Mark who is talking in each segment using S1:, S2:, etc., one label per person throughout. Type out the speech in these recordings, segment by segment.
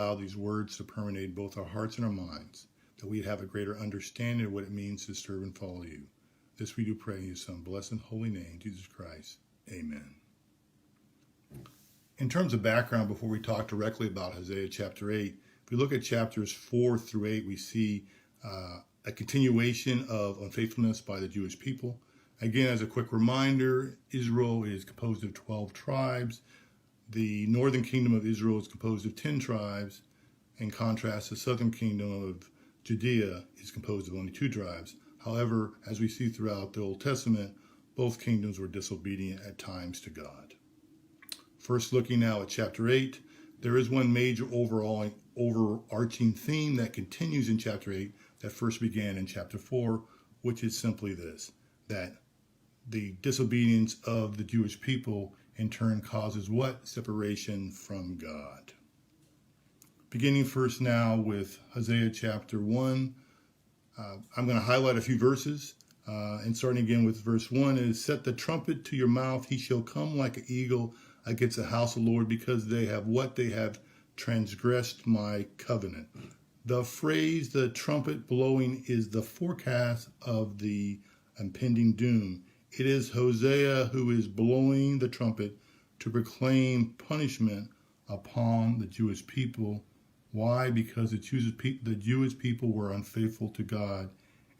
S1: allow these words to permeate both our hearts and our minds, that we'd have a greater understanding of what it means to serve and follow you. This we do pray in your Son, blessed and holy name, Jesus Christ. Amen. In terms of background, before we talk directly about Hosea chapter 8, if we look at chapters 4 through 8, we see a continuation of unfaithfulness by the Jewish people. Again, as a quick reminder, Israel is composed of 12 tribes. The northern kingdom of Israel is composed of 10 tribes. In contrast, the southern kingdom of Judea is composed of only 2 tribes. However, as we see throughout the Old Testament, both kingdoms were disobedient at times to God. First, looking now at chapter 8, there is one major overarching theme that continues in chapter 8 that first began in chapter 4, which is simply this, that the disobedience of the Jewish people in turn causes what? Separation from God. Beginning first now with Hosea chapter 1, I'm going to highlight a few verses, and starting again with verse 1 is, set the trumpet to your mouth, he shall come like an eagle against the house of the Lord, because they have what? They have transgressed my covenant. The phrase, the trumpet blowing, is the forecast of the impending doom. It is Hosea who is blowing the trumpet to proclaim punishment upon the Jewish people. Why? Because the Jewish people were unfaithful to God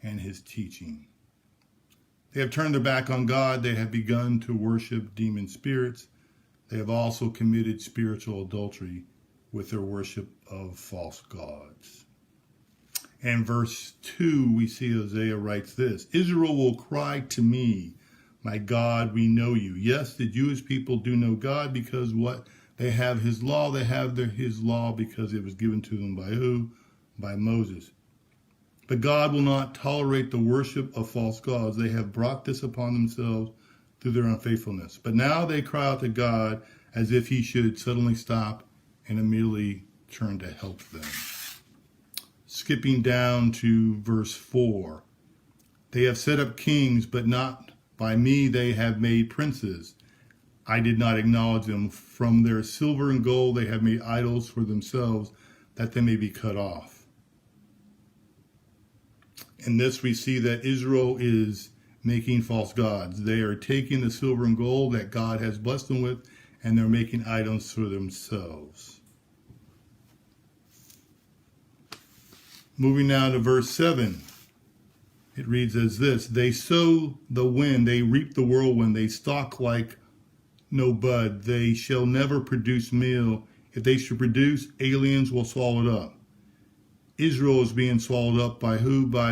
S1: and his teaching. They have turned their back on God. They have begun to worship demon spirits. They have also committed spiritual adultery with their worship of false gods. And verse 2, we see Hosea writes this, Israel will cry to me, my God, we know you. Yes, the Jewish people do know God because what? They have his law. They have his law because it was given to them by who? By Moses. But God will not tolerate the worship of false gods. They have brought this upon themselves through their unfaithfulness. But now they cry out to God as if he should suddenly stop and immediately turn to help them. Skipping down to verse 4. They have set up kings, but not by me they have made princes. I did not acknowledge them. From their silver and gold they have made idols for themselves, that they may be cut off. In this we see that Israel is making false gods. They are taking the silver and gold that God has blessed them with, and they're making idols for themselves. Moving now to verse 7. It reads as this, they sow the wind, they reap the whirlwind, they stalk like no bud, they shall never produce meal. If they should produce, aliens will swallow it up. Israel is being swallowed up by who? By